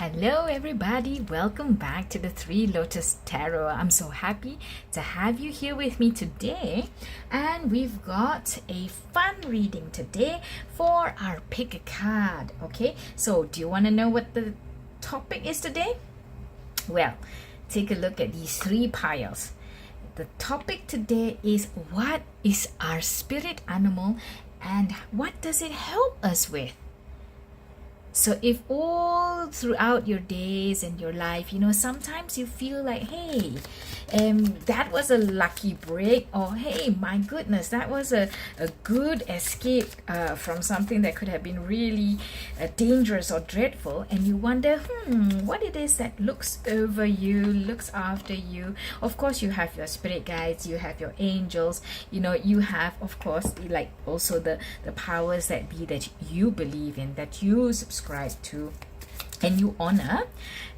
Hello everybody, welcome back to the Three Lotus Tarot. I'm so happy to have you here with me today, and we've got a fun reading today for our pick a card. Okay, so do you want to know what the topic is today? Well, take a look at these three piles. The topic today is, what is our spirit animal and what does it help us with? So if all throughout your days and your life, sometimes you feel like, hey, that was a lucky break, or hey, my goodness, that was a good escape from something that could have been really dangerous or dreadful, and you wonder, what it is that looks over you, looks after you. Of course, you have your spirit guides, you have your angels, you have, of course, like also the powers that be that you believe in, that you subscribe to and you honor,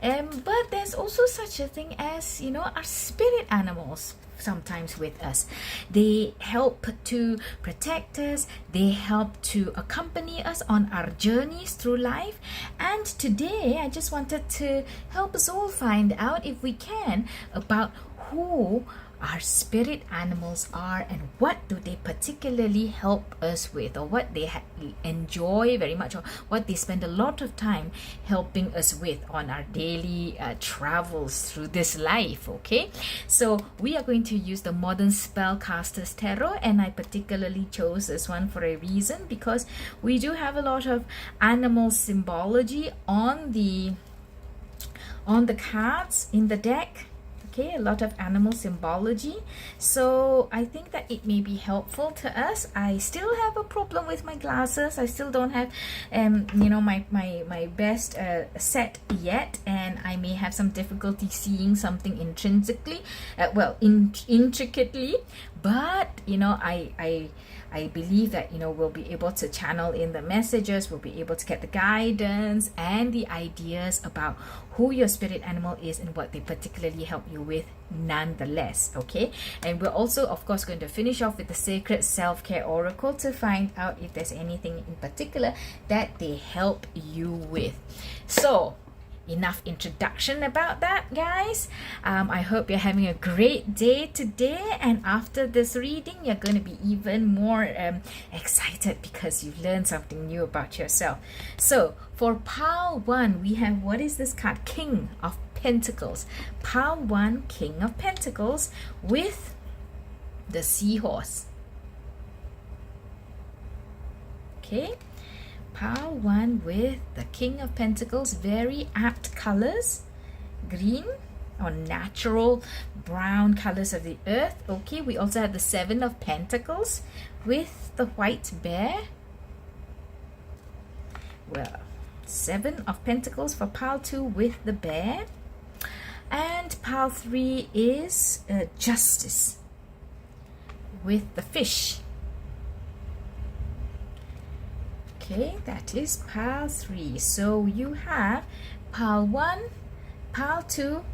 but there's also such a thing as our spirit animals sometimes with us. They help to protect us, they help to accompany us on our journeys through life. And today I just wanted to help us all find out, if we can, about who our spirit animals are and what do they particularly help us with, or what they enjoy very much, or what they spend a lot of time helping us with on our daily travels through this life. Okay, so we are going to use the Modern Spellcasters Tarot, and I particularly chose this one for a reason, because we do have a lot of animal symbology on the cards in the deck. Okay, a lot of animal symbology, so I think that it may be helpful to us. I still have a problem with my glasses. I still don't have my best set yet, and I may have some difficulty seeing something intrinsically, intricately, but I believe that we'll be able to channel in the messages, we'll be able to get the guidance and the ideas about who your spirit animal is and what they particularly help you with nonetheless. Okay, and we're also of course going to finish off with the Sacred Self-Care Oracle to find out if there's anything in particular that they help you with. So enough introduction about that, guys. I hope you're having a great day today, and after this reading you're going to be even more excited because you've learned something new about yourself. So for pile 1, we have, what is this card? King of Pentacles. Pile 1, King of Pentacles with the Seahorse. Okay, pile 1 with the King of Pentacles. Very apt colors, green or natural brown colors of the earth. Okay, we also have the 7 of Pentacles with the white bear. Well, 7 of Pentacles for pile 2 with the bear, and pile 3 is Justice with the fish. Okay, that is pile 3. So you have pile 1, pile 2,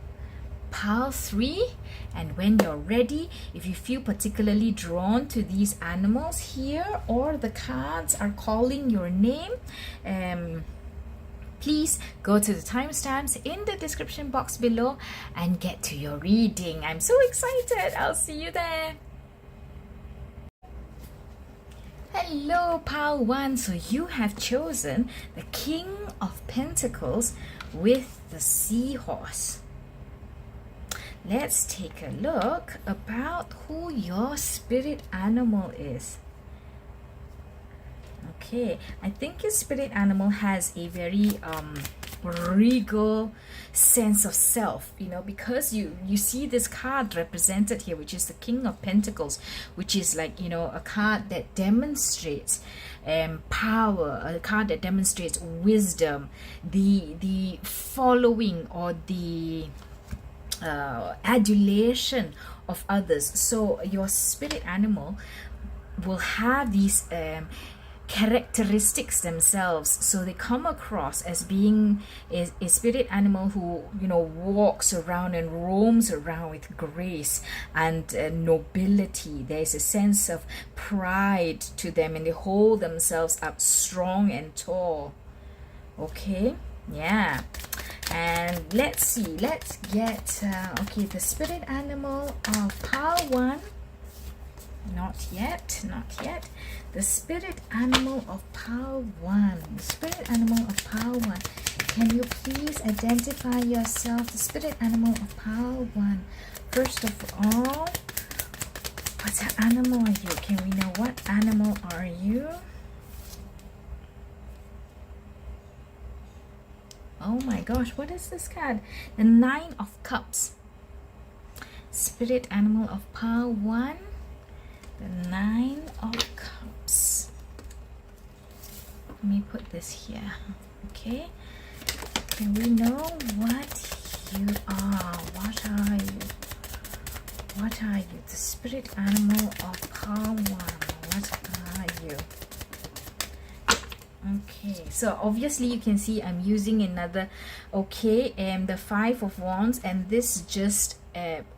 pile 3, and when you're ready, if you feel particularly drawn to these animals here, or the cards are calling your name, please go to the timestamps in the description box below and get to your reading. I'm so excited. I'll see you there. Hello pile 1, so you have chosen the King of Pentacles with the Seahorse. Let's take a look about who your spirit animal is. Okay, I think your spirit animal has a very regal sense of self, because you see this card represented here, which is the King of Pentacles, which is like a card that demonstrates power, a card that demonstrates wisdom, the following or the adulation of others. So your spirit animal will have these characteristics themselves, so they come across as being a spirit animal who walks around and roams around with grace and nobility. There's a sense of pride to them, and they hold themselves up strong and tall. Okay, yeah. And let's see, let's get okay, the spirit animal of pile 1. Not yet, not yet. The spirit animal of pile 1. The spirit animal of pile 1. Can you please identify yourself? The spirit animal of pile 1. First of all, what animal are you? Can we know what animal are you? Oh my gosh, what is this card? The 9 of Cups. Spirit animal of pile 1. The 9 of Cups. Let me put this here. Okay. Can we know what you are? What are you? What are you? The spirit animal of pile 1. What are you? Okay, so obviously you can see I'm using another, okay, the 5 of Wands, and this just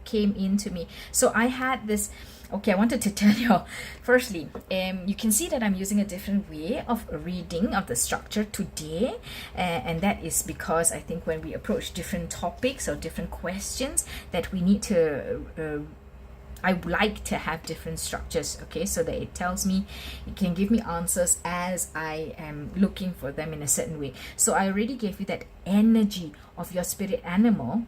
came into me. So I had this, okay, I wanted to tell you, firstly, you can see that I'm using a different way of reading of the structure today, and that is because I think when we approach different topics or different questions that we need to I like to have different structures, okay, so that it tells me, it can give me answers as I am looking for them in a certain way. So I already gave you that energy of your spirit animal.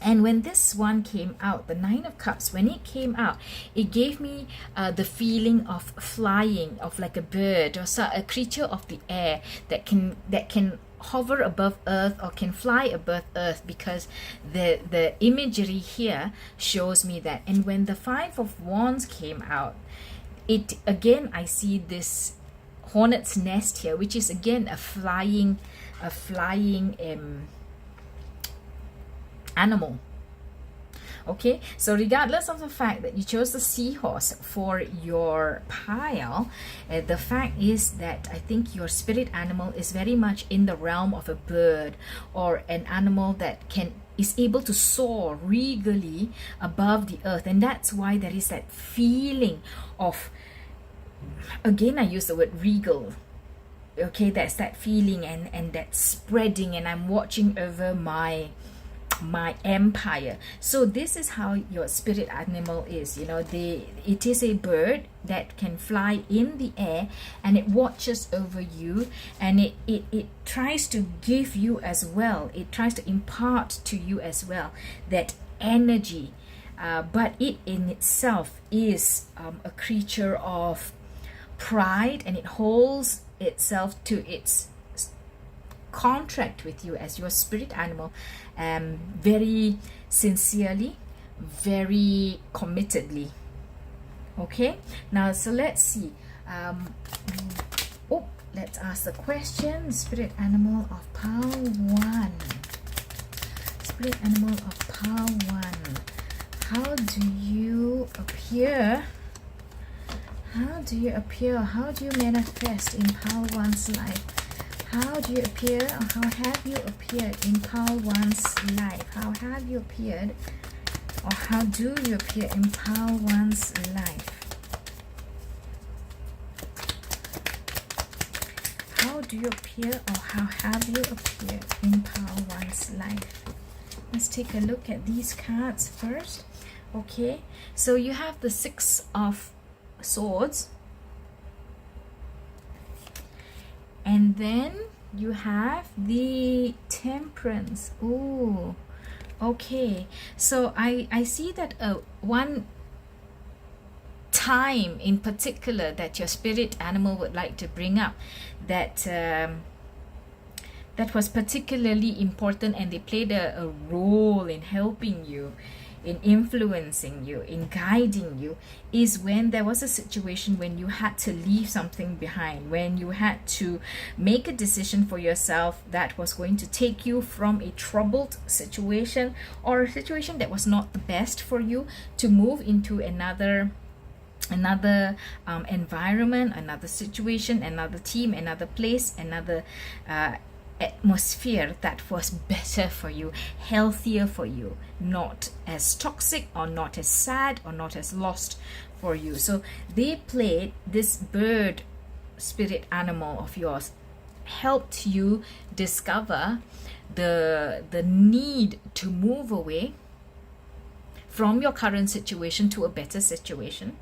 And when this one came out, the 9 of Cups, when it came out, it gave me the feeling of flying, of like a bird or a creature of the air that can hover above earth or can fly above earth, because the imagery here shows me that. And when the 5 of Wands came out, it again, I see this hornet's nest here, which is again a flying animal. Okay, so regardless of the fact that you chose the seahorse for your pile, the fact is that I think your spirit animal is very much in the realm of a bird or an animal that is able to soar regally above the earth. And that's why there is that feeling of, again, I use the word regal. Okay, that's that feeling and that spreading, and I'm watching over my empire. So this is how your spirit animal is, you know, it is a bird that can fly in the air, and it watches over you, and it tries to give you as well, it tries to impart to you as well that energy, but it in itself is a creature of pride, and it holds itself to its contract with you as your spirit animal, very sincerely, very committedly. Okay, now so let's see, let's ask the question. Spirit animal of pile 1. Spirit animal of pile 1. How do you appear? How do you appear? How do you manifest in pile 1's life? How do you appear, or how have you appeared in pile 1's life? How have you appeared, or how do you appear in pile 1's life? How do you appear, or how have you appeared in pile 1's life? Let's take a look at these cards first. Okay, so you have the 6 of Swords, and then you have the Temperance. Oh, okay, so I see that one time in particular that your spirit animal would like to bring up, that that was particularly important, and they played a role in helping you, in influencing you, in guiding you, is when there was a situation when you had to leave something behind, when you had to make a decision for yourself that was going to take you from a troubled situation, or a situation that was not the best for you, to move into another environment, another situation, another team, another place, another atmosphere that was better for you, healthier for you, not as toxic, or not as sad, or not as lost for you. So they played this bird spirit animal of yours helped you discover the need to move away from your current situation to a better situation.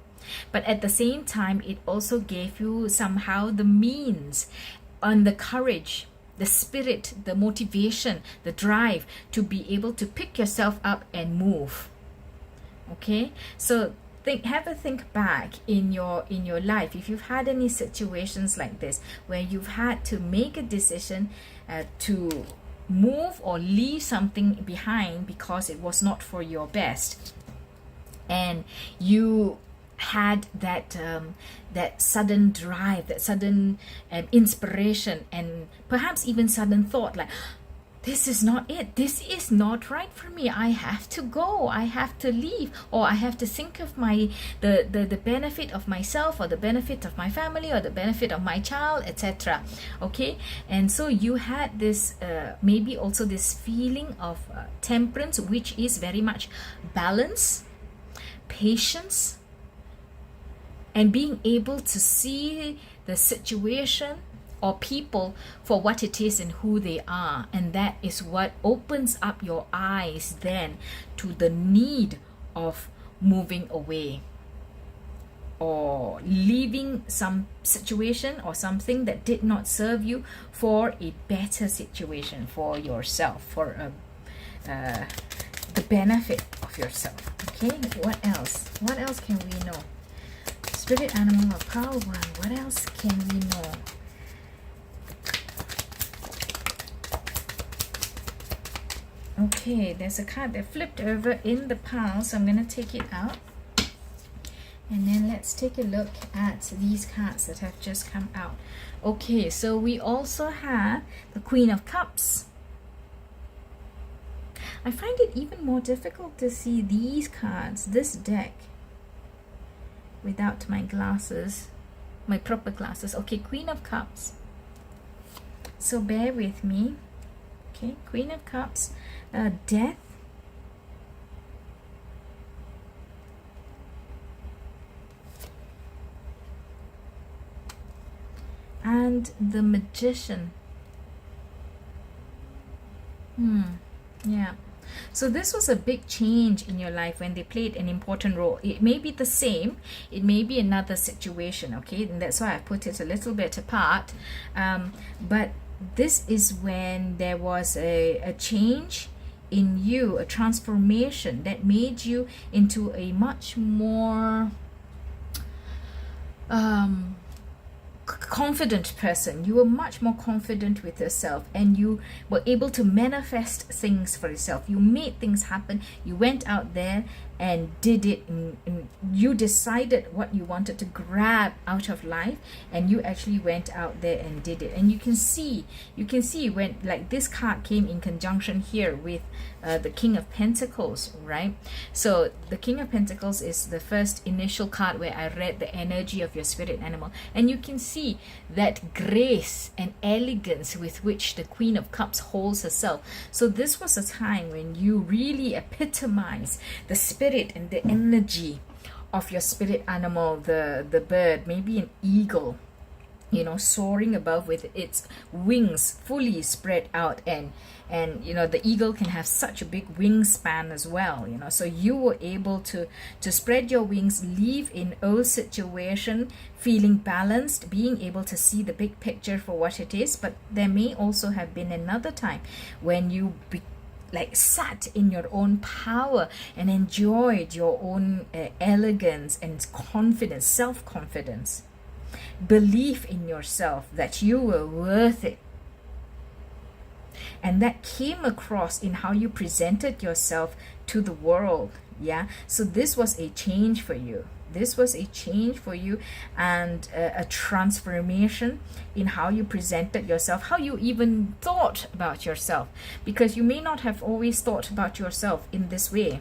But at the same time, it also gave you somehow the means and the courage, the spirit, the motivation, the drive to be able to pick yourself up and move. Okay, so have a think back in your life, if you've had any situations like this where you've had to make a decision to move or leave something behind because it was not for your best, and you had that sudden drive, that sudden inspiration, and perhaps even sudden thought like, this is not it, this is not right for me, I have to go, I have to leave, or I have to think of the benefit of myself, or the benefit of my family, or the benefit of my child, etc. Okay, and so you had this maybe also this feeling of temperance, which is very much balance, patience, and being able to see the situation or people for what it is and who they are. And that is what opens up your eyes then to the need of moving away or leaving some situation or something that did not serve you for a better situation for yourself, for the benefit of yourself. Okay, what else can we know? Spirit animal of power one, what else can we know? Okay, there's a card that flipped over in the pile, so I'm going to take it out. And then let's take a look at these cards that have just come out. Okay, so we also have the Queen of Cups. I find it even more difficult to see these cards, this deck, without my glasses, my proper glasses. Okay, Queen of Cups. So bear with me. Okay, Queen of Cups, Death, and the Magician. Yeah. So this was a big change in your life when they played an important role. It may be the same, it may be another situation, okay? And that's why I put it a little bit apart. But this is when there was a change in you, a transformation that made you into a much more confident person. You were much more confident with yourself, and you were able to manifest things for yourself. You made things happen. You went out there and did it, and you decided what you wanted to grab out of life, and you actually went out there and did it. And you can see when, like, this card came in conjunction here with the King of Pentacles, right? So the King of Pentacles is the first initial card where I read the energy of your spirit animal, and you can see that grace and elegance with which the Queen of Cups holds herself. So this was a time when you really epitomize the spirit and the energy of your spirit animal, the bird, maybe an eagle, you know, soaring above with its wings fully spread out, and you know, the eagle can have such a big wingspan as well, you know. So you were able to spread your wings, leave in all situation feeling balanced, being able to see the big picture for what it is. But there may also have been another time when you sat in your own power and enjoyed your own elegance and confidence, self-confidence, belief in yourself that you were worth it. And that came across in how you presented yourself to the world. Yeah, so this was a change for you. This was a change for you, and a transformation in how you presented yourself, how you even thought about yourself, because you may not have always thought about yourself in this way.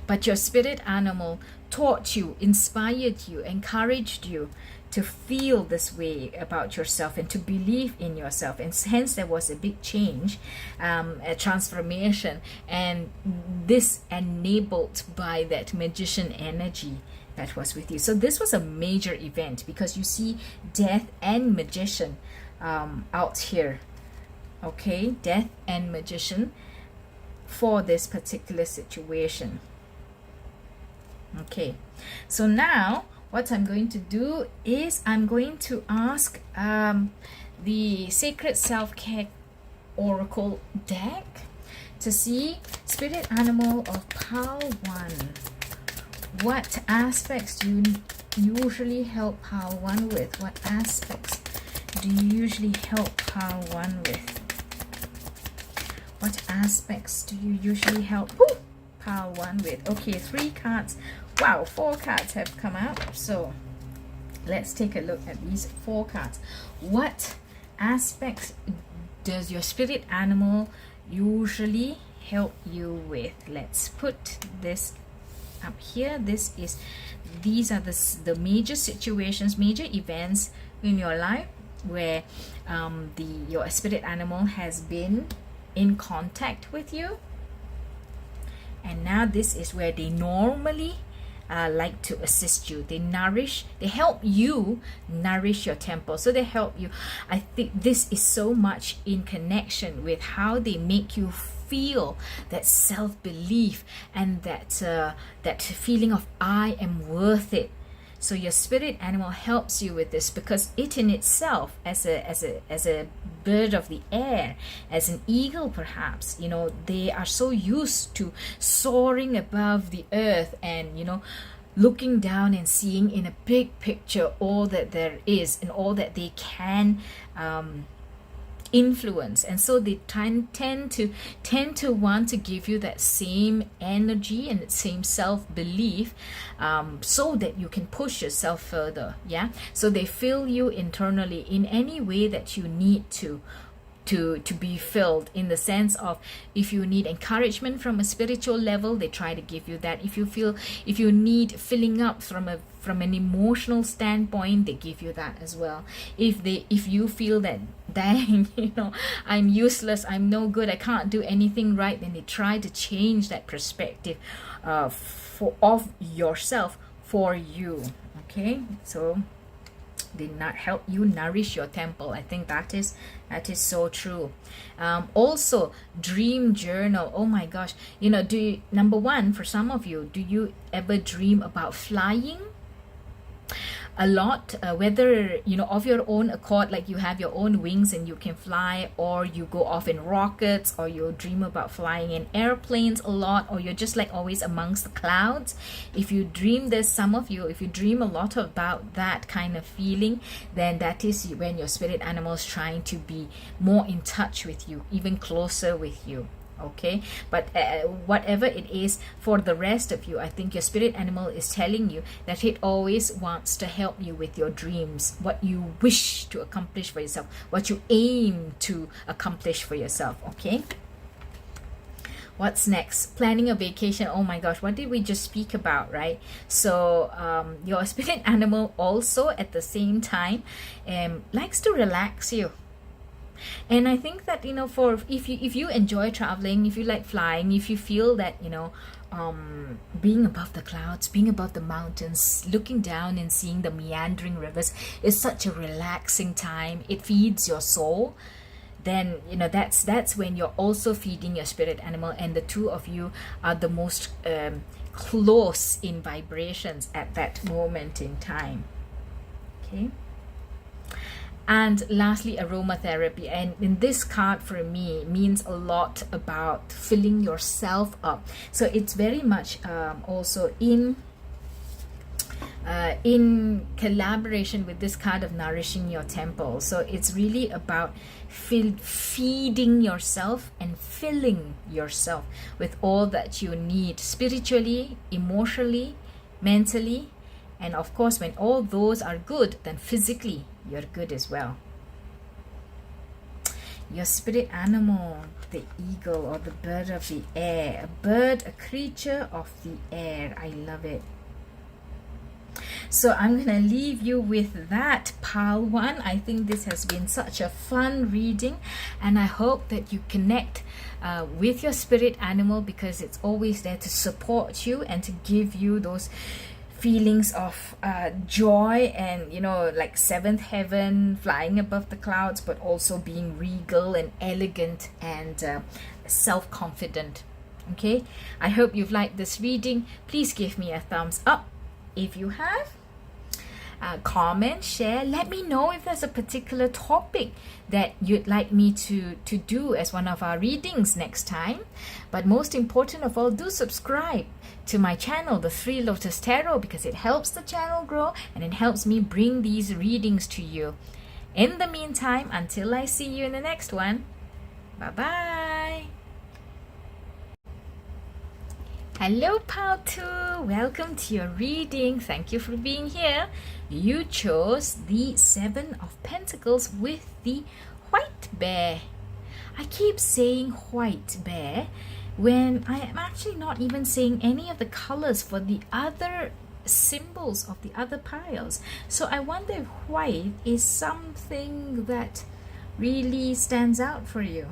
But your spirit animal taught you, inspired you, encouraged you to feel this way about yourself and to believe in yourself. And hence there was a big change, a transformation, and this enabled by that magician energy that was with you. So this was a major event, because you see death and magician out here. Okay, death and magician for this particular situation. Okay, so now what I'm going to do is I'm going to ask the Sacred Self-Care Oracle deck to see, spirit animal of Pile 1, what aspects do you usually help Pile 1 with? What aspects do you usually help Pile 1 with? What aspects do you usually help Pile 1 with? Okay, 3 cards. Wow, 4 cards have come out. So let's take a look at these 4 cards. What aspects does your spirit animal usually help you with? Let's put this up here. These are the major situations, major events in your life where your spirit animal has been in contact with you, and now this is where they normally like to assist you. They help you nourish your temple. So they help you. I think this is so much in connection with how they make you feel that self-belief and that feeling of I am worth it. So your spirit animal helps you with this, because it in itself, as a bird of the air, as an eagle perhaps, you know, they are so used to soaring above the earth and, you know, looking down and seeing in a big picture all that there is and all that they can influence. And so they tend to want to give you that same energy and that same self-belief, so that you can push yourself further. Yeah, so they fill you internally in any way that you need to be filled, in the sense of, if you need encouragement from a spiritual level, they try to give you that. If you need filling up from an emotional standpoint, they give you that as well. If you feel that, dang, you know, I'm useless, I'm no good, I can't do anything right, then they try to change that perspective of yourself for you. Okay, so they not help you nourish your temple. I think that is so true. Also, dream journal. Oh my gosh, you know, number one, for some of you, do you ever dream about flying a lot, whether, you know, of your own accord, like you have your own wings and you can fly, or you go off in rockets, or you dream about flying in airplanes a lot, or you're just like always amongst the clouds? If you dream this, some of you, if you dream a lot about that kind of feeling, then that is when your spirit animal is trying to be more in touch with you, even closer with you. Okay, but whatever it is, for the rest of you, I think your spirit animal is telling you that it always wants to help you with your dreams, what you wish to accomplish for yourself, what you aim to accomplish for yourself. Okay, what's next? Planning a vacation. Oh my gosh, what did we just speak about, right? So your spirit animal also at the same time likes to relax you. And I think that, you know, for if you enjoy traveling, if you like flying, if you feel that, you know, being above the clouds, being above the mountains, looking down and seeing the meandering rivers is such a relaxing time, it feeds your soul, then, you know, that's when you're also feeding your spirit animal, and the two of you are the most close in vibrations at that moment in time. Okay. And lastly, aromatherapy. And in this card, for me, means a lot about filling yourself up. So it's very much also in collaboration with this card of nourishing your temple. So it's really about feeding yourself and filling yourself with all that you need, spiritually, emotionally, mentally. And of course, when all those are good, then physically you're good as well. Your spirit animal, the eagle or the bird of the air. A bird, a creature of the air. I love it. So I'm going to leave you with that, pile one. I think this has been such a fun reading, and I hope that you connect with your spirit animal, because it's always there to support you and to give you those feelings of joy and, you know, like seventh heaven, flying above the clouds, but also being regal and elegant and self-confident. Okay, I hope you've liked this reading. Please give me a thumbs up if you have. Comment, share, let me know if there's a particular topic that you'd like me to do as one of our readings next time. But most important of all, do subscribe to my channel, the Three Lotus Tarot, because it helps the channel grow and it helps me bring these readings to you. In the meantime, until I see you in the next one, bye-bye. Hello, Pile 2. Welcome to your reading. Thank you for being here. You chose the Seven of Pentacles with the white bear. I keep saying white bear when I am actually not even saying any of the colors for the other symbols of the other piles. So I wonder if white is something that really stands out for you.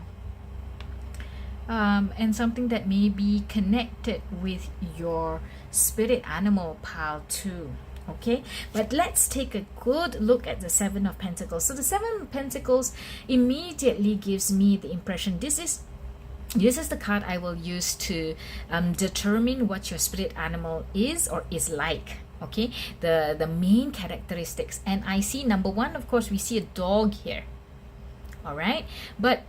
And something that may be connected with your spirit animal, Pile 2. Okay, but let's take a good look at the Seven of Pentacles. So the Seven of Pentacles immediately gives me the impression this is the card I will use to determine what your spirit animal is or is like. Okay, the main characteristics. And I see number one, of course, we see a dog here. All right, but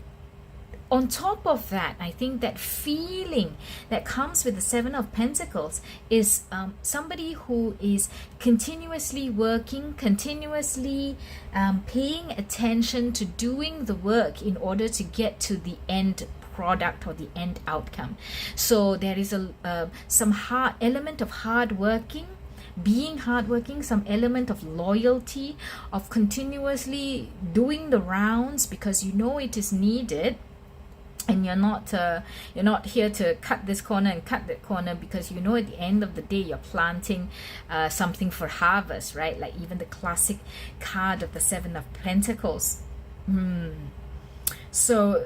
on top of that, I think that feeling that comes with the Seven of Pentacles is somebody who is continuously working, continuously paying attention to doing the work in order to get to the end product or the end outcome. So there is some element of hard working, being hardworking, some element of loyalty, of continuously doing the rounds because you know it is needed. And you're not here to cut this corner and cut that corner because you know at the end of the day you're planting something for harvest, right? Like even the classic card of the Seven of Pentacles. So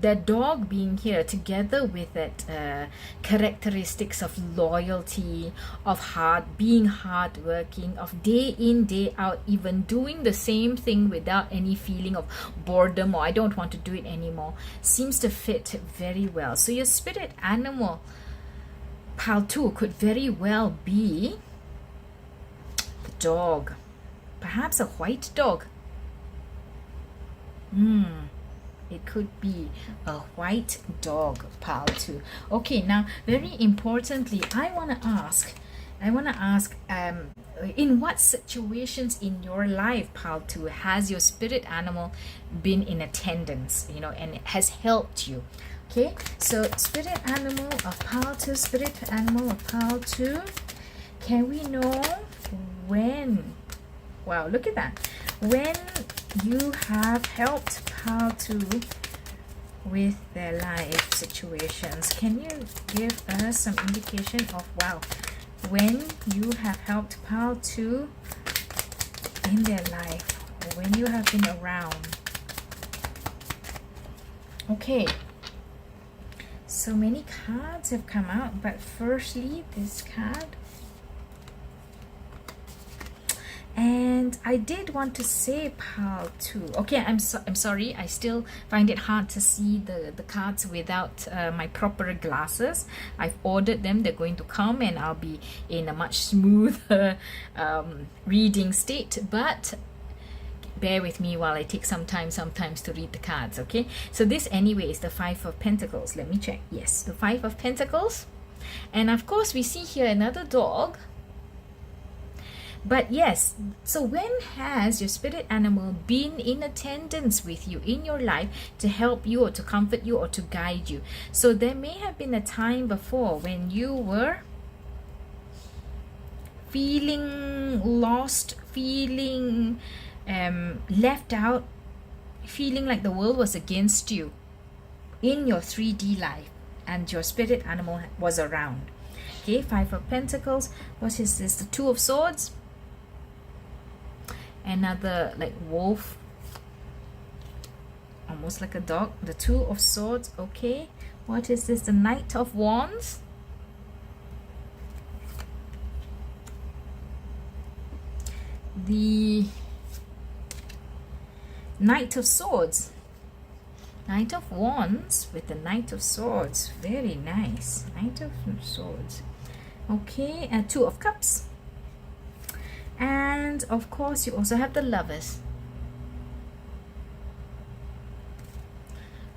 the dog being here together with that characteristics of loyalty, of being hardworking, of day in, day out, even doing the same thing without any feeling of boredom or I don't want to do it anymore, seems to fit very well. So your spirit animal, Pile 2, could very well be the dog, perhaps a white dog. It could be a white dog, Pile 2. Okay, now very importantly, I want to ask, in what situations in your life, Pile 2, has your spirit animal been in attendance, you know, and it has helped you? Okay, so spirit animal of Pile 2, spirit animal of Pile 2, can we know when? Wow, look at that. When you have helped Pile 2 with their life situations, can you give us some indication of, wow, when you have helped Pile 2 in their life, or when you have been around? Okay, so many cards have come out, but firstly this card. And I did want to say Pile 2. Okay, I'm sorry. I still find it hard to see the cards without my proper glasses. I've ordered them. They're going to come and I'll be in a much smoother reading state. But bear with me while I take some time sometimes to read the cards, okay? So this anyway is the Five of Pentacles. Let me check. Yes, the Five of Pentacles. And of course, we see here another dog. But yes, so when has your spirit animal been in attendance with you in your life to help you or to comfort you or to guide you? So there may have been a time before when you were feeling lost, feeling left out, feeling like the world was against you in your 3D life, and your spirit animal was around. Okay, Five of Pentacles. What is this? The Two of Swords. Another like wolf, almost like a dog. The Two of Swords. Okay, what is this? The Knight of Wands. the Knight of Swords. Knight of Wands with the Knight of Swords. Very nice. Knight of Swords. Okay, and Two of Cups. And of course, you also have the Lovers.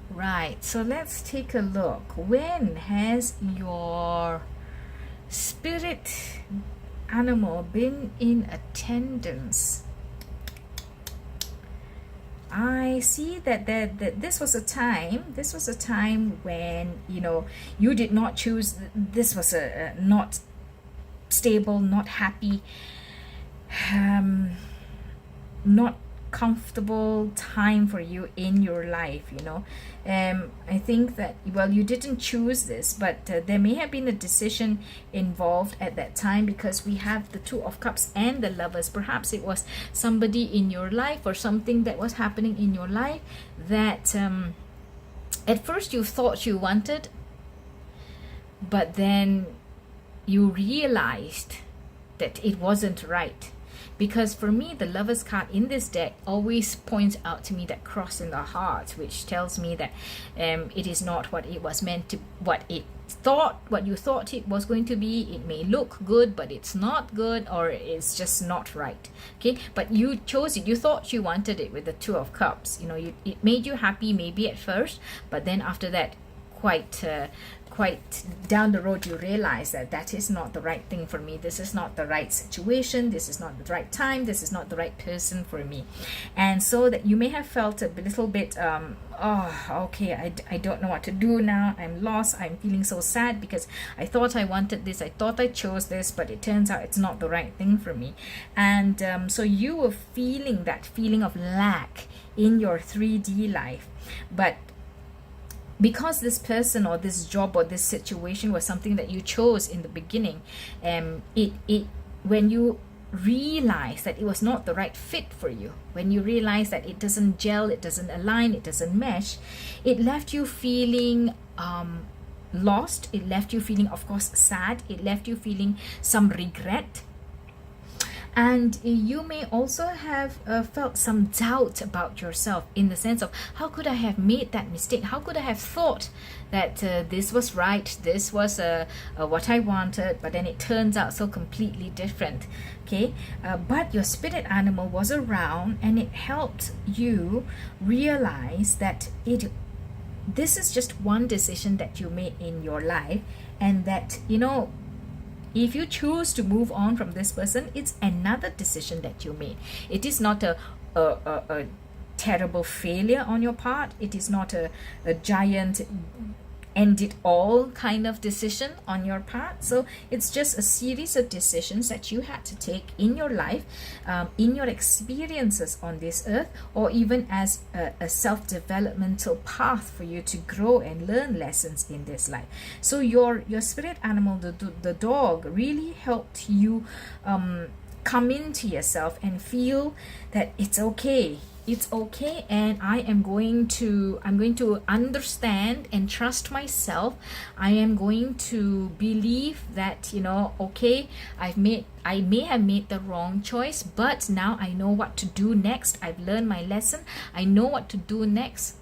Right, so let's take a look. When has your spirit animal been in attendance? I see that this was a time when, you know, you did not choose. This was a not stable, not happy, not comfortable time for you in your life, you know. I think that, well, you didn't choose this, but there may have been a decision involved at that time, because we have the Two of Cups and the Lovers. Perhaps it was somebody in your life or something that was happening in your life that at first you thought you wanted, but then you realized that it wasn't right. Because for me, the Lovers card in this deck always points out to me that cross in the heart, which tells me that it is not what it was meant to, what you thought it was going to be. It may look good, but it's not good, or it's just not right. Okay, but you chose it. You thought you wanted it with the Two of Cups. You know, it made you happy maybe at first, but then after that, quite down the road, you realize that that is not the right thing for me. This is not the right situation. This is not the right time. This is not the right person for me. And so that you may have felt a little bit, oh, okay, I don't know what to do now. I'm lost. I'm feeling so sad because I thought I wanted this. I thought I chose this, but it turns out it's not the right thing for me. And so you were feeling that feeling of lack in your 3D life. But because this person or this job or this situation was something that you chose in the beginning, when you realize that it was not the right fit for you, when you realize that it doesn't gel, it doesn't align, it doesn't mesh, it left you feeling lost. It left you feeling, of course, sad. It left you feeling some regret. And you may also have felt some doubt about yourself, in the sense of, how could I have made that mistake? How could I have thought that this was right, this was what I wanted, but then it turns out so completely different. Okay, but your spirit animal was around, and it helped you realize that this is just one decision that you made in your life, and that, you know, if you choose to move on from this person, it's another decision that you made. It is not a terrible failure on your part. It is not a giant end it all kind of decision on your part. So it's just a series of decisions that you had to take in your life, in your experiences on this earth, or even as a self-developmental path for you to grow and learn lessons in this life. So your spirit animal, the dog, really helped you come into yourself and feel that it's okay. It's okay, and I'm going to understand and trust myself. I am going to believe that, you know, okay, I may have made the wrong choice, but now I know what to do next. I've learned my lesson. I know what to do next,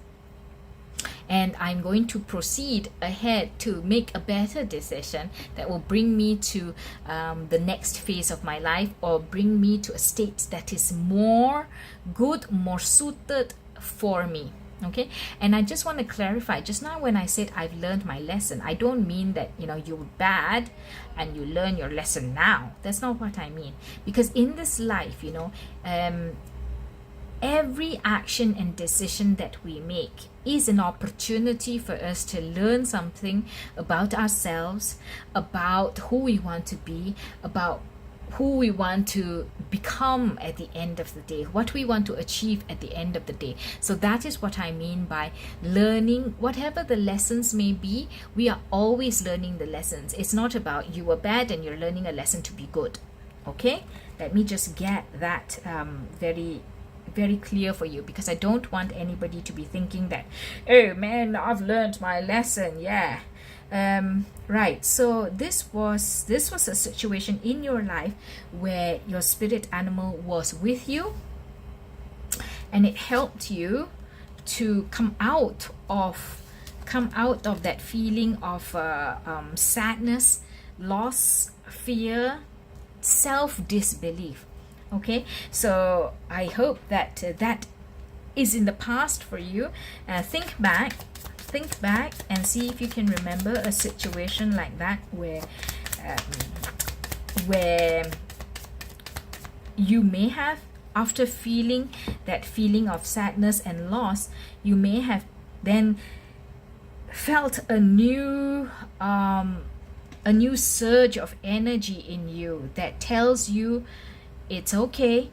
and I'm going to proceed ahead to make a better decision that will bring me to the next phase of my life, or bring me to a state that is more good, more suited for me. Okay, and I just want to clarify, just now when I said I've learned my lesson, I don't mean that, you know, you're bad and you learn your lesson now. That's not what I mean. Because in this life, you know, every action and decision that we make is an opportunity for us to learn something about ourselves, about who we want to be, about who we want to become at the end of the day, what we want to achieve at the end of the day. So that is what I mean by learning. Whatever the lessons may be, we are always learning the lessons. It's not about you were bad and you're learning a lesson to be good. Okay, let me just get that very clear for you, because I don't want anybody to be thinking that, oh man, I've learned my lesson, yeah, Right, so this was a situation in your life where your spirit animal was with you, and it helped you to come out of that feeling of sadness, loss, fear, self-disbelief. Okay, so I hope that that is in the past for you. Think back and see if you can remember a situation like that where you may have, after feeling that feeling of sadness and loss, you may have then felt a new surge of energy in you that tells you it's okay,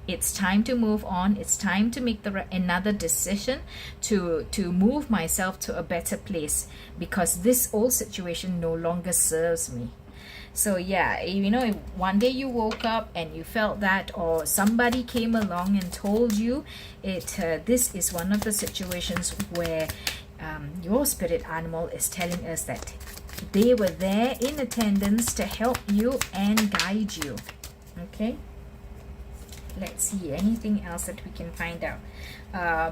it's time to move on, it's time to make another decision to move myself to a better place, because this old situation no longer serves me. So yeah, you know, if one day you woke up and you felt that, or somebody came along and told you this is one of the situations where your spirit animal is telling us that they were there in attendance to help you and guide you. Okay, let's see anything else that we can find out.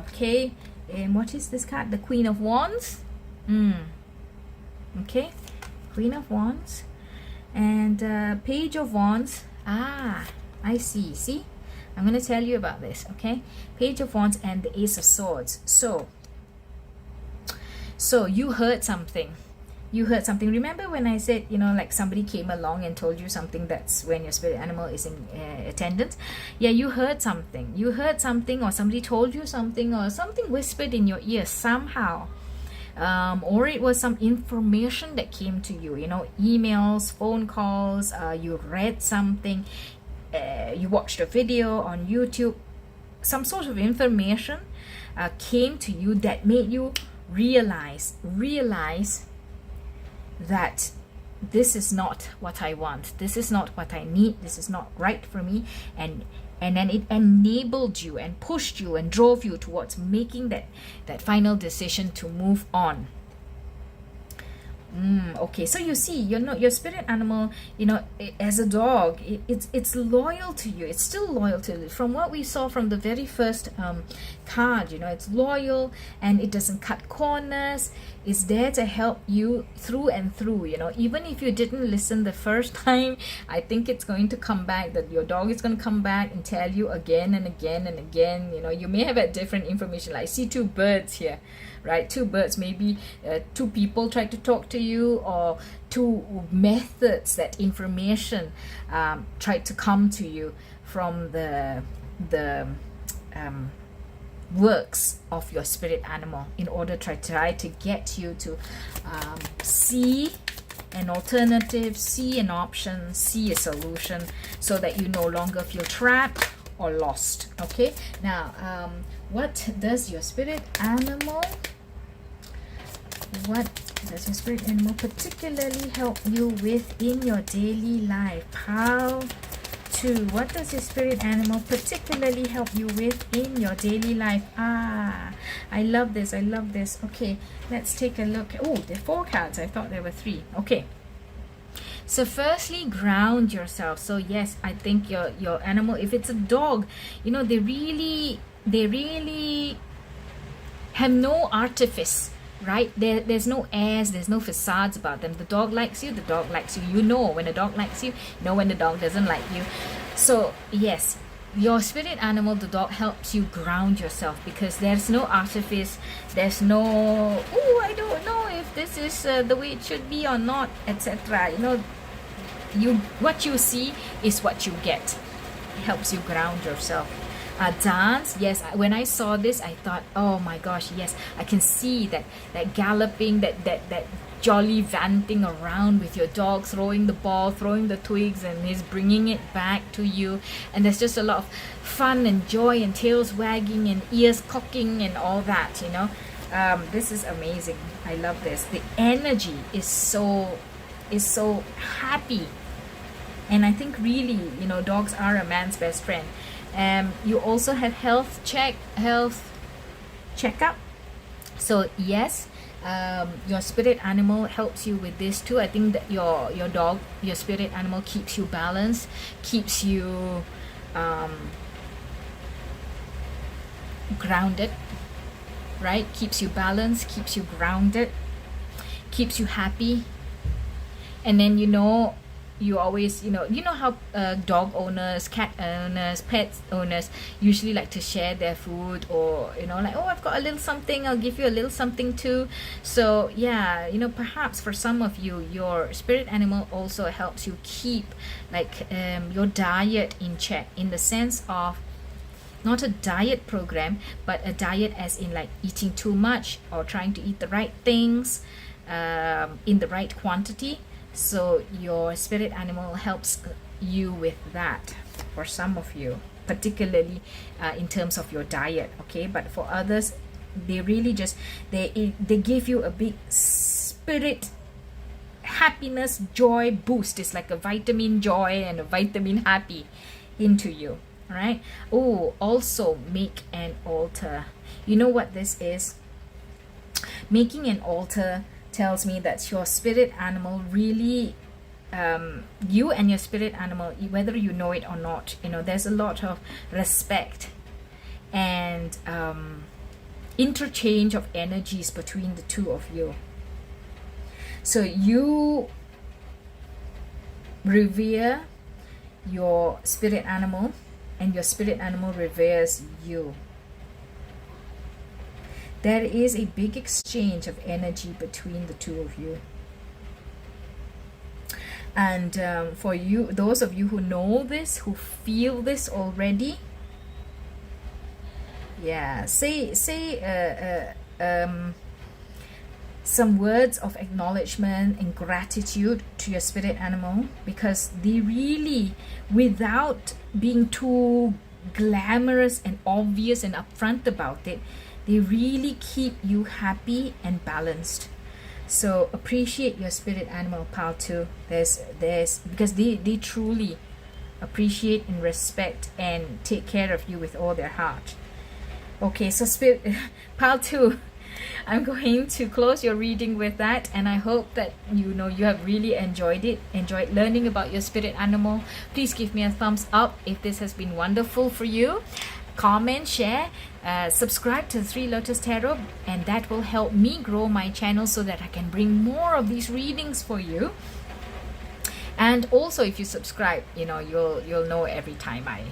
Okay, and what is this card? The Queen of Wands. Okay, Queen of Wands and Page of Wands. I see, I'm going to tell you about this. Okay, Page of Wands and the Ace of Swords. So you heard something. Remember when I said, you know, like somebody came along and told you something? That's when your spirit animal is in attendance. Yeah, you heard something, or somebody told you something, or something whispered in your ear somehow, or it was some information that came to you, you know, emails, phone calls, you read something, you watched a video on YouTube, some sort of information came to you that made you realize that this is not what I want, this is not what I need, this is not right for me, and then it enabled you and pushed you and drove you towards making that final decision to move on. Okay, so you see, your spirit animal, you know, as a dog, it's loyal to you. It's still loyal to you. From what we saw from the very first card, you know, it's loyal and it doesn't cut corners. It's there to help you through and through. You know, even if you didn't listen the first time, I think it's going to come back. That your dog is going to come back and tell you again and again and again. You know, you may have had different information. Like, I see two birds here. Right, two birds, maybe two people tried to talk to you, or two methods that information tried to come to you from the works of your spirit animal, in order to try to get you to see an alternative, see an option, see a solution, so that you no longer feel trapped or lost. Okay, now what does your spirit animal particularly help you with in your daily life? What does your spirit animal particularly help you with in your daily life? I love this. Okay, let's take a look. Oh, there are 4 cards. I thought there were 3. Okay, so firstly, ground yourself. So yes, I think your animal, if it's a dog, you know, they really have no artifice, right? There's no airs, there's no facades about them. The dog likes you, you know when a dog likes you, you know when the dog doesn't like you. So yes, your spirit animal, the dog, helps you ground yourself, because there's no artifice, there's no, oh, I don't know if this is the way it should be or not, etc. You know, what you see is what you get. It helps you ground yourself. Dance, yes, when I saw this, I thought, oh my gosh, yes, I can see that galloping, that jolly vanting around with your dog, throwing the ball, throwing the twigs, and he's bringing it back to you, and there's just a lot of fun and joy and tails wagging and ears cocking and all that, you know. This is amazing. I love this. The energy is so happy, and I think really, you know, dogs are a man's best friend. You also have health checkup. So yes, Your spirit animal helps you with this too. I think that your dog, your spirit animal, keeps you balanced, keeps you grounded, right? Keeps you balanced, keeps you grounded, keeps you happy. And then you always, how dog owners, cat owners, pet owners usually like to share their food, or like, oh, I've got a little something, I'll give you a little something too. So yeah, perhaps for some of you, your spirit animal also helps you keep like your diet in check, in the sense of not a diet program, but a diet as in like eating too much, or trying to eat the right things in the right quantity. So your spirit animal helps you with that, for some of you, particularly in terms of your diet. Okay, but for others, they really just they give you a big spirit happiness, joy boost. It's like a vitamin joy and a vitamin happy into you. All right. Oh, also make an altar. You know what this is? Making an altar tells me that your spirit animal really, you and your spirit animal, whether you know it or not, there's a lot of respect and interchange of energies between the two of you. So you revere your spirit animal, and your spirit animal reveres you. There is a big exchange of energy between the two of you. And for you, those of you who know this, who feel this already, yeah, say some words of acknowledgement and gratitude to your spirit animal, because they really, without being too glamorous and obvious and upfront about it, they really keep you happy and balanced. So appreciate your spirit animal, pal, too. There's because they truly appreciate and respect and take care of you with all their heart. Okay, so spirit pal 2, I'm going to close your reading with that, and I hope that you have really enjoyed learning about your spirit animal. Please give me a thumbs up if this has been wonderful for you. Comment, share, subscribe to 3 Lotus Tarot, and that will help me grow my channel so that I can bring more of these readings for you. And also, if you subscribe, you'll know every time I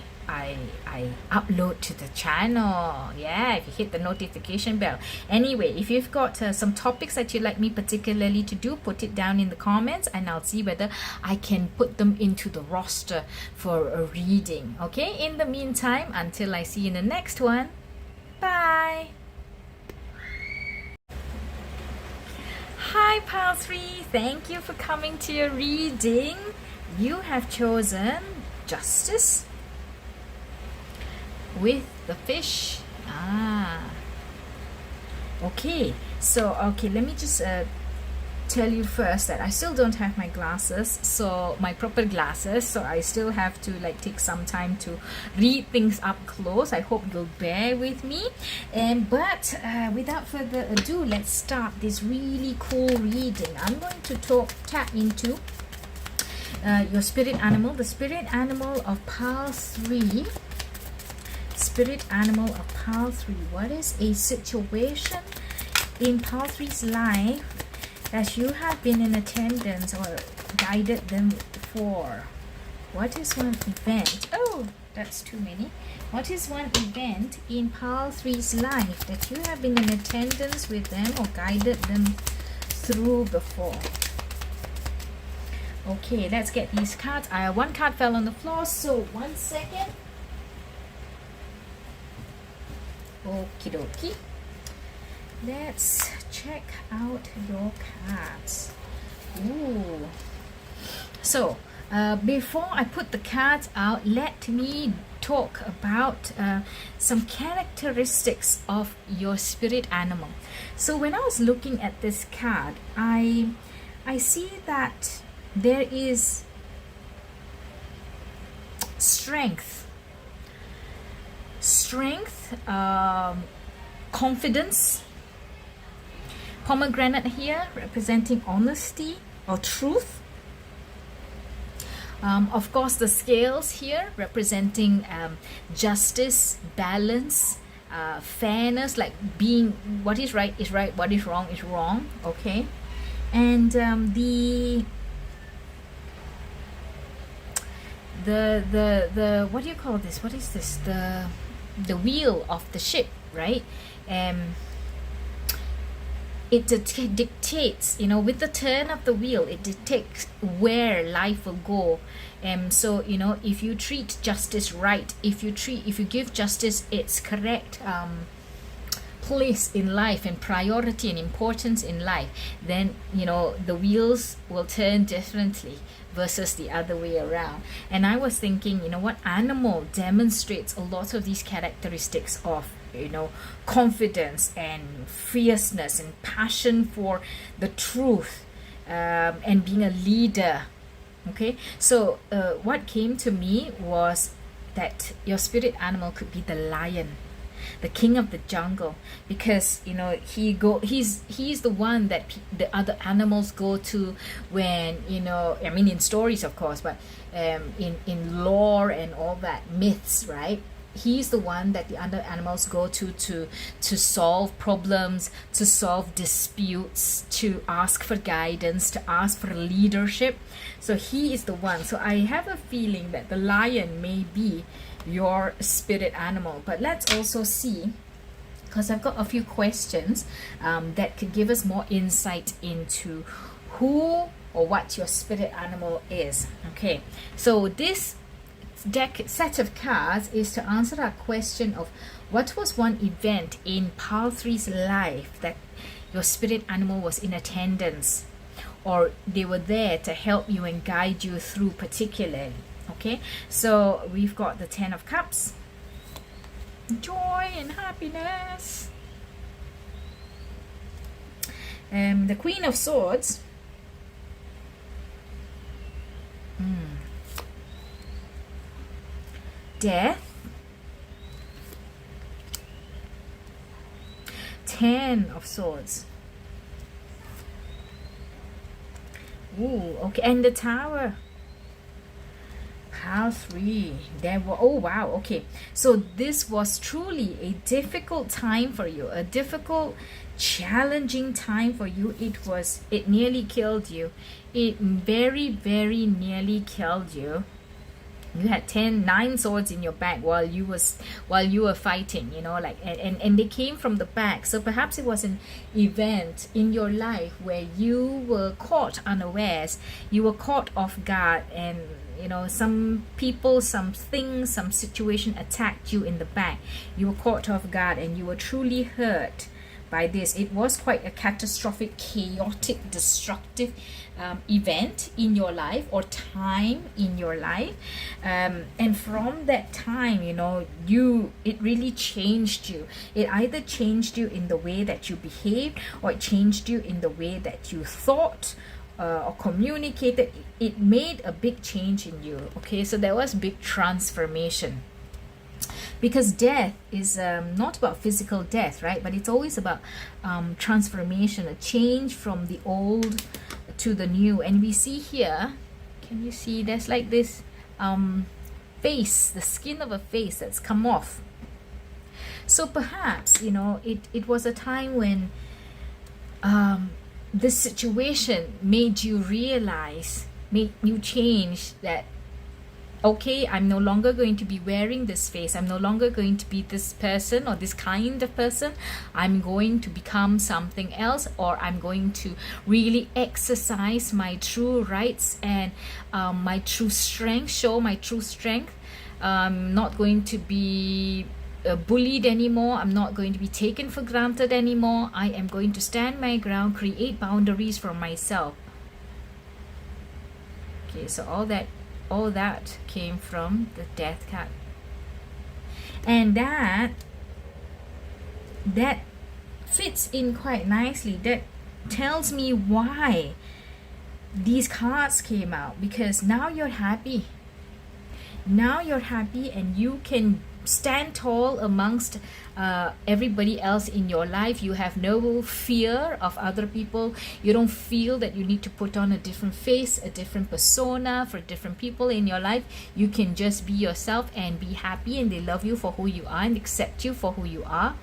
upload to the channel. Yeah, if you hit the notification bell. Anyway, if you've got some topics that you'd like me particularly to do, put it down in the comments, and I'll see whether I can put them into the roster for a reading. Okay, in the meantime, until I see you in the next one, bye. Hi Pal 3, thank you for coming to your reading. You have chosen Justice with the fish. Okay, so let me just tell you first that I still don't have my glasses, so my proper glasses, so I still have to take some time to read things up close. I hope you'll bear with me, but without further ado, let's start this really cool reading. I'm going to tap into your spirit animal, the spirit animal of Pal 3. Spirit animal of Pal 3. What is a situation in Pal 3's life that you have been in attendance or guided them for? What is one event? Oh, that's too many. What is one event in Pal 3's life that you have been in attendance with them or guided them through before? Okay, let's get these cards. One card fell on the floor, so 1 second. Okie dokie. Let's check out your cards. Ooh. So, before I put the cards out, let me talk about some characteristics of your spirit animal. So, when I was looking at this card, I see that there is strength, confidence, pomegranate here representing honesty or truth. Of course, the scales here representing justice, balance, fairness, like being what is right is right, what is wrong is wrong. Okay, and the what do you call this? What is this? The wheel of the ship, right? It dictates, you know, with the turn of the wheel, it dictates where life will go. So, you know, if you treat justice right, if you give justice its correct place in life and priority and importance in life, then, you know, the wheels will turn differently versus the other way around. And I was thinking, you know, what animal demonstrates a lot of these characteristics of, you know, confidence and fierceness and passion for the truth, and being a leader. Okay, so what came to me was that your spirit animal could be the lion, the king of the jungle, because, you know, he's the one that the other animals go to when, you know, I mean, in stories of course, but in lore and all that, myths, right? He's the one that the other animals go to solve problems, to solve disputes, to ask for guidance, to ask for leadership. So he is the one. So I have a feeling that the lion may be your spirit animal. But let's also see, because I've got a few questions that could give us more insight into who or what your spirit animal is. Okay, so this deck set of cards is to answer that question of what was one event in Pile 3's life that your spirit animal was in attendance, or they were there to help you and guide you through particularly. Okay, so we've got the 10 of Cups, joy and happiness, the Queen of Swords, death, 10 of Swords. Ooh, okay, and the Tower. Pile 3. There were, oh wow, okay. So this was truly a difficult time for you, a difficult, challenging time for you. It nearly killed you. It very, very nearly killed you. You had 9 swords in your back while you were fighting, you know, like, and they came from the back. So perhaps it was an event in your life where you were caught unawares, you were caught off guard, and, you know, some people, some things, some situation attacked you in the back. You were caught off guard and you were truly hurt by this. It was quite a catastrophic, chaotic, destructive event in your life or time in your life, and from that time, you know, it really changed you. It either changed you in the way that you behaved, or it changed you in the way that you thought or communicated. It made a big change in you. Okay, so there was big transformation. Because death is not about physical death, right? But it's always about transformation, a change from the old to the new. And we see here, can you see, there's like this face, the skin of a face that's come off. So perhaps, you know, it was a time when this situation made you realize, made you change that, okay, I'm no longer going to be wearing this face. I'm no longer going to be this person or this kind of person. I'm going to become something else, or I'm going to really exercise my true rights and my true strength, show my true strength. I'm not going to be bullied anymore. I'm not going to be taken for granted anymore. I am going to stand my ground, create boundaries for myself. Okay, so all that came from the Death card, and that fits in quite nicely. That tells me why these cards came out, because now you're happy. Now you're happy and you can stand tall amongst everybody else in your life. You have no fear of other people. You don't feel that you need to put on a different face, a different persona for different people in your life. You can just be yourself and be happy, and they love you for who you are and accept you for who you are.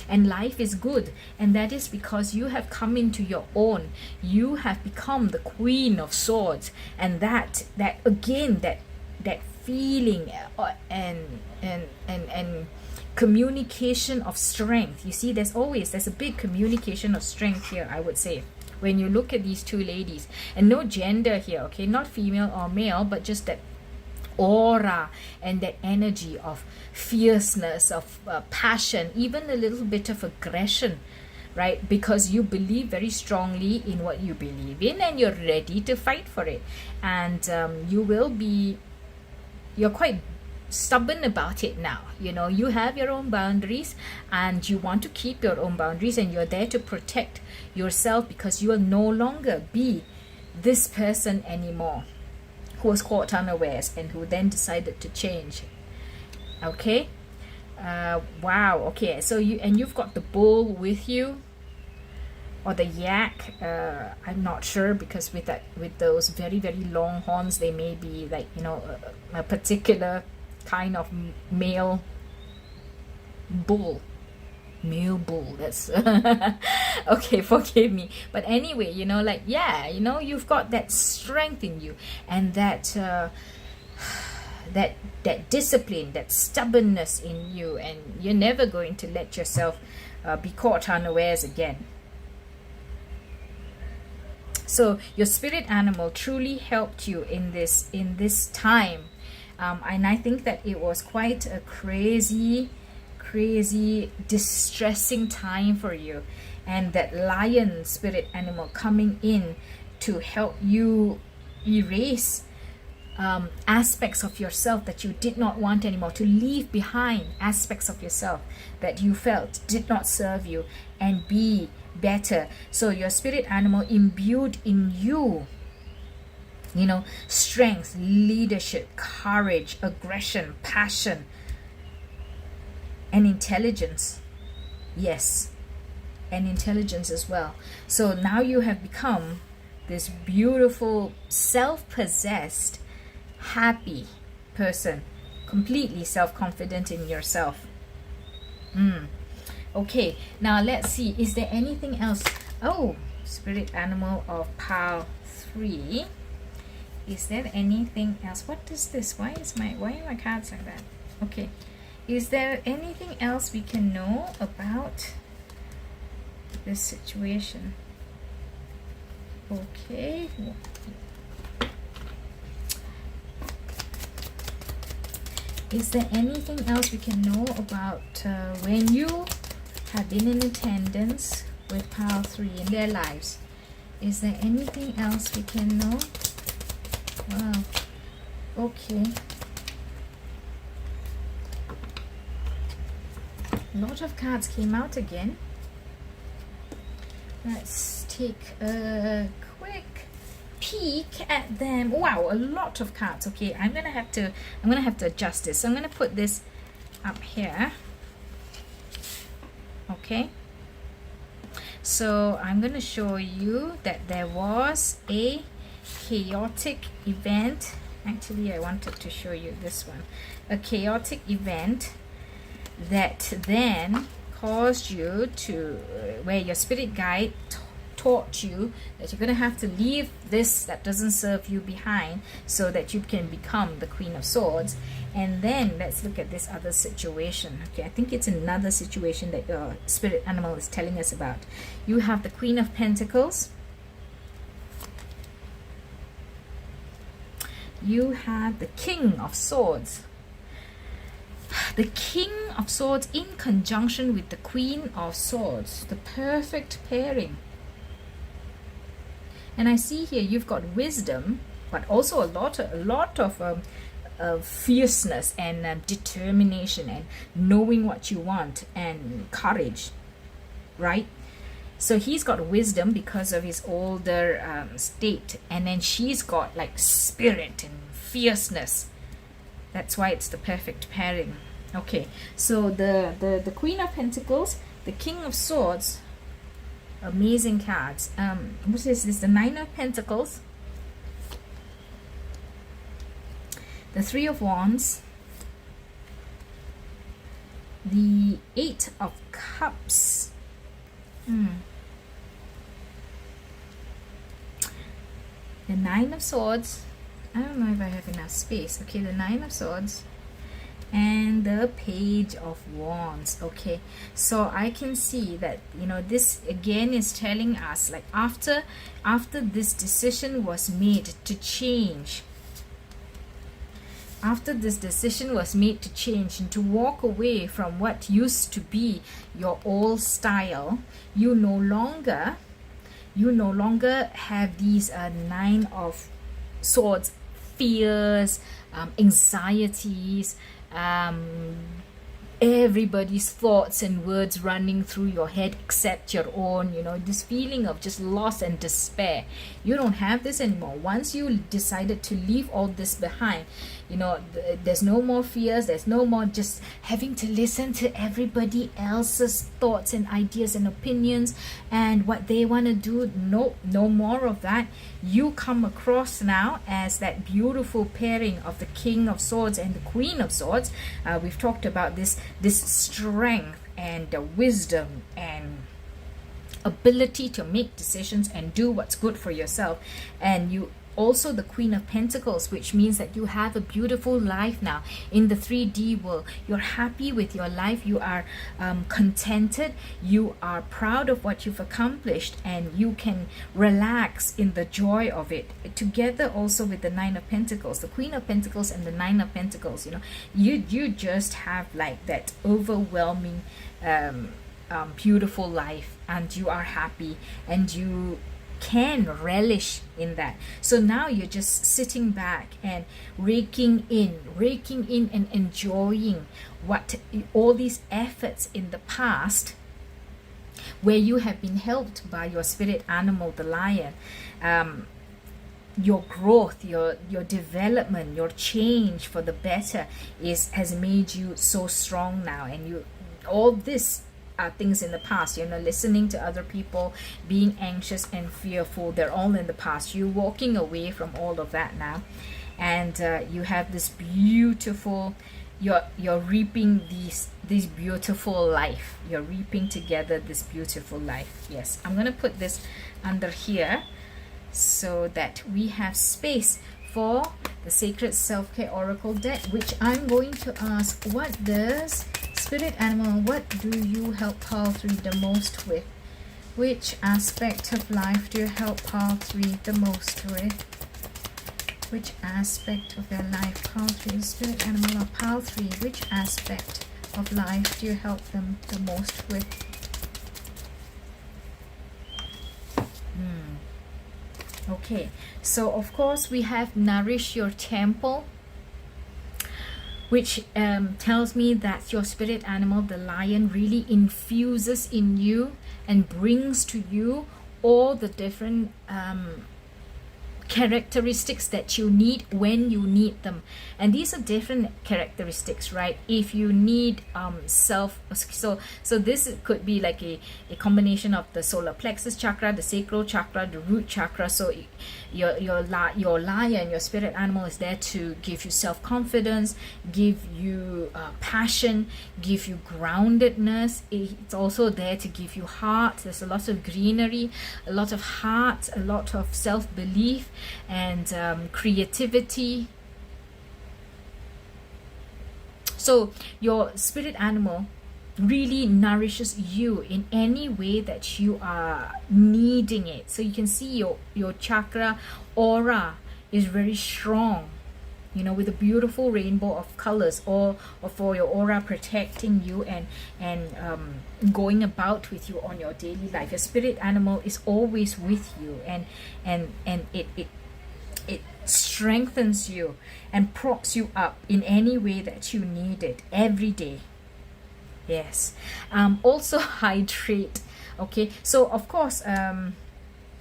And life is good, and that is because you have come into your own. You have become the Queen of Swords, and that again, that feeling and communication of strength. You see, there's a big communication of strength here, I would say, when you look at these two ladies. And no gender here, okay, not female or male, but just that aura and that energy of fierceness, of passion, even a little bit of aggression, right? Because you believe very strongly in what you believe in, and you're ready to fight for it. And you're quite stubborn about it now. You know, you have your own boundaries, and you want to keep your own boundaries, and you're there to protect yourself, because you will no longer be this person anymore who was caught unawares and who then decided to change. Okay. Wow. Okay, so you've got the bull with you, or the yak. I'm not sure, because with those very, very long horns, they may be like, you know, a particular kind of male bull. That's okay, forgive me. But anyway, you know, like, yeah, you know, you've got that strength in you, and that discipline, that stubbornness in you, and you're never going to let yourself be caught unawares again. So your spirit animal truly helped you in this time, and I think that it was quite a crazy, distressing time for you, and that lion spirit animal coming in to help you erase aspects of yourself that you did not want anymore, to leave behind aspects of yourself that you felt did not serve you, and be better. So your spirit animal imbued in you, you know, strength, leadership, courage, aggression, passion, and intelligence. Yes, and intelligence as well. So now you have become this beautiful, self-possessed, happy person, completely self-confident in yourself. Okay, now let's see, is there anything else? Oh, spirit animal of pile 3. Is there anything else? What is this? Why are my cards like that? Okay, is there anything else we can know about this situation? Okay. Is there anything else we can know about when you have been in attendance with pile 3 in their lives? Is there anything else we can know? Wow. Okay. A lot of cards came out again. Let's take a quick peek at them. Wow, a lot of cards. Okay, I'm gonna have to adjust this. So I'm gonna put this up here. Okay. So I'm gonna show you that there was a chaotic event. Actually, I wanted to show you this one. A chaotic event that then caused you to, where your spirit guide taught you that you're going to have to leave this that doesn't serve you behind, so that you can become the Queen of Swords. And then let's look at this other situation. Okay, I think it's another situation that your spirit animal is telling us about. You have the Queen of Pentacles. You have the King of Swords. The King of Swords in conjunction with the Queen of Swords, the perfect pairing. And I see here you've got wisdom, but also a lot of fierceness and determination, and knowing what you want, and courage, right? So he's got wisdom because of his older state, and then she's got like spirit and fierceness. That's why it's the perfect pairing. Okay, so the Queen of Pentacles, the King of Swords, amazing cards. What is this? The Nine of Pentacles, the Three of Wands, the Eight of Cups. The Nine of Swords. I don't know if I have enough space. Okay, the Nine of Swords and the Page of Wands. Okay, so I can see that, you know, this again is telling us, like, after this decision was made to change, after this decision was made to change and to walk away from what used to be your old style, you no longer have these Nine of Swords fears, anxieties, everybody's thoughts and words running through your head except your own, you know, this feeling of just loss and despair. You don't have this anymore. Once you decided to leave all this behind, you know, there's no more fears, there's no more just having to listen to everybody else's thoughts and ideas and opinions and what they want to do. No more of that. You come across now as that beautiful pairing of the King of Swords and the Queen of Swords. We've talked about this strength and wisdom and ability to make decisions and do what's good for yourself. And you also the Queen of Pentacles, which means that you have a beautiful life now in the 3D world. You're happy with your life, you are contented, you are proud of what you've accomplished, and you can relax in the joy of it. Together also with the Nine of Pentacles, the Queen of Pentacles and the Nine of Pentacles, you know, you just have like that overwhelming beautiful life, and you are happy and you can relish in that. So now you're just sitting back and raking in and enjoying what all these efforts in the past, where you have been helped by your spirit animal, the lion. Your growth, your development, your change for the better has made you so strong now. And you, all this are things in the past, you know, listening to other people, being anxious and fearful, they're all in the past. You're walking away from all of that now, and you have this beautiful, you're reaping this beautiful life. You're reaping together this beautiful life. Yes, I'm gonna put this under here so that we have space for the Sacred Self-Care Oracle deck, which I'm going to ask, what does Spirit Animal, what do you help Pile 3 the most with? Which aspect of life do you help Pile 3 the most with? Which aspect of their life, Pile 3, Spirit Animal of Pile 3, which aspect of life do you help them the most with? Okay, so of course we have Nourish Your Temple, which tells me that your spirit animal, the lion, really infuses in you and brings to you all the different characteristics that you need when you need them. And these are different characteristics, right? If you need so this could be like a combination of the solar plexus chakra, the sacral chakra, the root chakra. So your lion, your spirit animal, is there to give you self-confidence, give you passion, give you groundedness. It's also there to give you heart. There's a lot of greenery, a lot of heart, a lot of self-belief and creativity. So your spirit animal really nourishes you in any way that you are needing it. So you can see your chakra aura is very strong, you know, with a beautiful rainbow of colors, or for your aura protecting you and going about with you on your daily life. Your spirit animal is always with you, and it strengthens you and props you up in any way that you need it every day. Yes. Also hydrate. Okay, so of course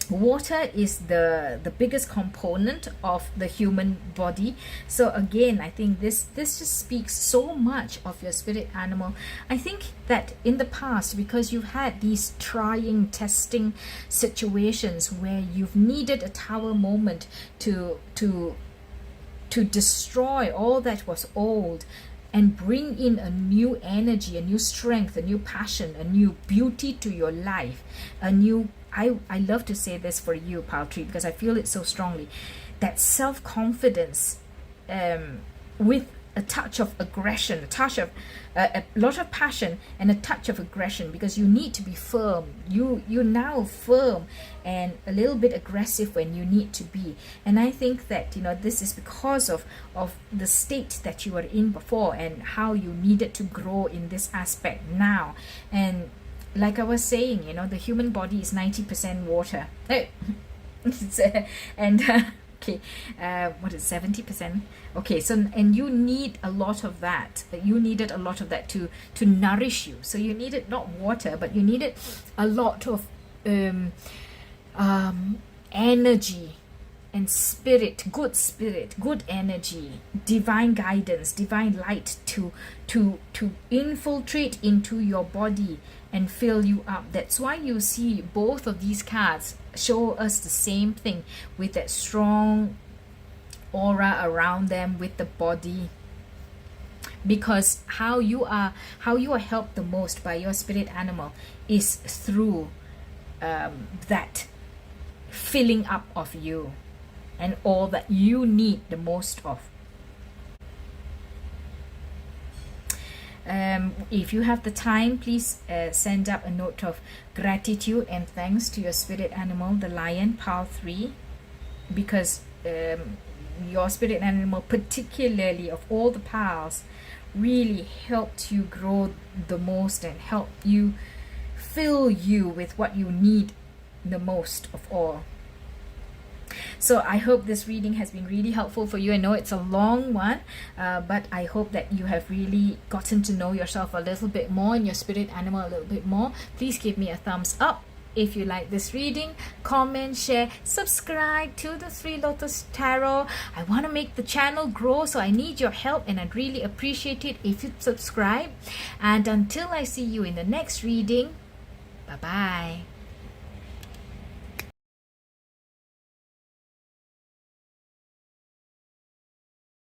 water is the biggest component of the human body. So again, I think this just speaks so much of your spirit animal. I think that in the past, because you've had these trying, testing situations where you've needed a tower moment to destroy all that was old and bring in a new energy, a new strength, a new passion, a new beauty to your life, a new, I love to say this for you, Paltry, because I feel it so strongly, that self-confidence with a touch of aggression, a touch of a lot of passion and a touch of aggression, because you need to be firm. You're now firm and a little bit aggressive when you need to be. And I think that, you know, this is because of the state that you were in before and how you needed to grow in this aspect now. And like I was saying, you know, the human body is 90% water. Okay, what is 70%? Okay, so, and you need a lot of that. You needed a lot of that to nourish you. So you needed not water, but you needed a lot of energy and spirit, good energy, divine guidance, divine light to infiltrate into your body and fill you up. That's why you see both of these cards show us the same thing, with that strong aura around them, with the body, because how you are helped the most by your spirit animal is through that filling up of you and all that you need the most of. If you have the time, please send up a note of gratitude and thanks to your spirit animal, the lion, pile 3, because your spirit animal, particularly of all the piles, really helped you grow the most and help you fill you with what you need the most of all. So I hope this reading has been really helpful for you. I know it's a long one, but I hope that you have really gotten to know yourself a little bit more and your spirit animal a little bit more. Please give me a thumbs up if you like this reading, comment, share, subscribe to the Three Lotus Tarot. I want to make the channel grow, so I need your help, and I'd really appreciate it if you subscribe. And until I see you in the next reading, bye-bye.